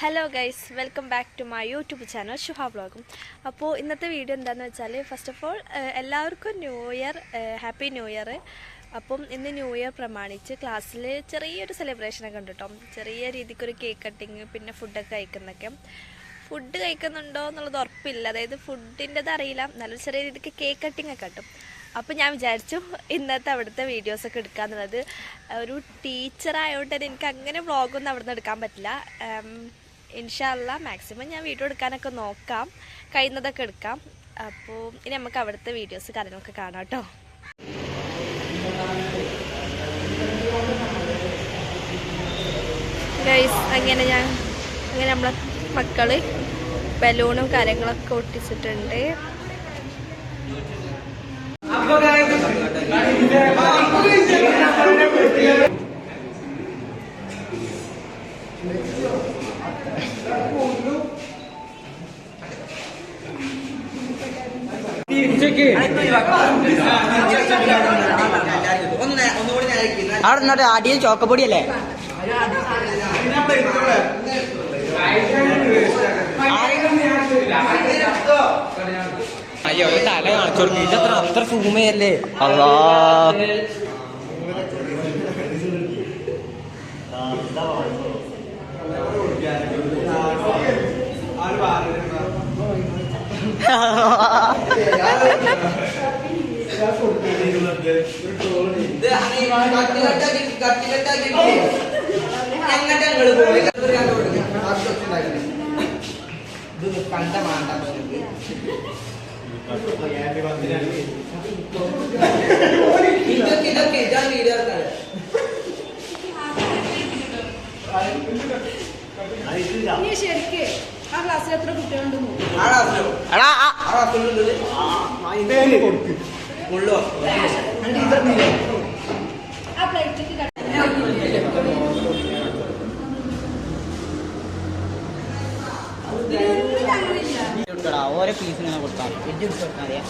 Hello guys, welcome back to my YouTube channel Shuha വ്ളോഗും. അപ്പോൾ ഇന്നത്തെ വീഡിയോ എന്താണെന്ന് വെച്ചാൽ, ഫസ്റ്റ് ഓഫ് ഓൾ എല്ലാവർക്കും new year, happy new year. അപ്പം ഇന്ന് ന്യൂ ഇയർ പ്രമാണിച്ച് ക്ലാസ്സിൽ ചെറിയൊരു സെലിബ്രേഷനൊക്കെ ഉണ്ട് കേട്ടോ. ചെറിയ രീതിക്കൊരു കേക്ക് കട്ടിങ്, പിന്നെ ഫുഡൊക്കെ കഴിക്കുന്നൊക്കെ. ഫുഡ് കഴിക്കുന്നുണ്ടോ എന്നുള്ളത് ഉറപ്പില്ല, അതായത് ഫുഡിൻ്റെത് അറിയില്ല, നല്ലൊരു ചെറിയ രീതിക്ക് കേക്ക് കട്ടിങ് ഒക്കെ കിട്ടും. അപ്പോൾ ഞാൻ വിചാരിച്ചു ഇന്നത്തെ അവിടുത്തെ വീഡിയോസൊക്കെ എടുക്കാമെന്നുള്ളത്. ഒരു ടീച്ചറായതുകൊണ്ട് തന്നെ എനിക്ക് അങ്ങനെ വ്ളോഗൊന്നും അവിടെ നിന്ന് എടുക്കാൻ പറ്റില്ല. ഇൻഷാ അല്ലാ മാക്സിമം ഞാൻ വീഡിയോ എടുക്കാനൊക്കെ നോക്കാം, കഴിയുന്നതൊക്കെ എടുക്കാം. അപ്പോൾ ഇനി നമുക്ക് അവിടുത്തെ വീഡിയോസ് കാര്യങ്ങളൊക്കെ കാണാം കേട്ടോ. ഗൈസ്, അങ്ങനെ നമ്മളെ മക്കൾ ബലൂണും കാര്യങ്ങളൊക്കെ ഒട്ടിച്ചിട്ടുണ്ട്. അവിടെ നിന്നോട്ട് അടിയിൽ ചോക്കപ്പൊടിയല്ലേ? അയ്യോ, തല കാണിച്ചു കൊടുക്കും. ഇതത്ര അത്ര സൂമയല്ലേ? അല്ലാ, ശരിക്ക് ആ ക്ലാസ്സിൽ എത്ര കുട്ടികളുണ്ടെന്ന് ആ പ്ലേറ്റിലേക്ക് ഓരോ പീസിന് കൊടുക്കാം. എഡ്ജ് കൊടുക്കാൻ അറിയാം.